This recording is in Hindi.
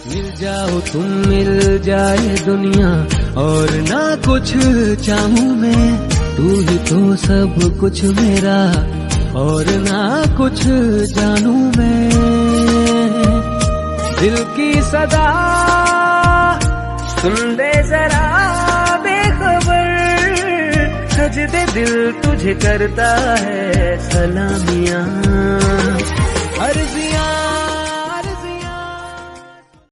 मिल जाओ तुम, मिल जाए दुनिया, और ना कुछ चाहूं मैं, तू ही तो सब कुछ मेरा, और ना कुछ जानू मैं। दिल की सदा सुन ले जरा बेखबर, सजदे दिल तुझे करता है सलामियां, अर्जियां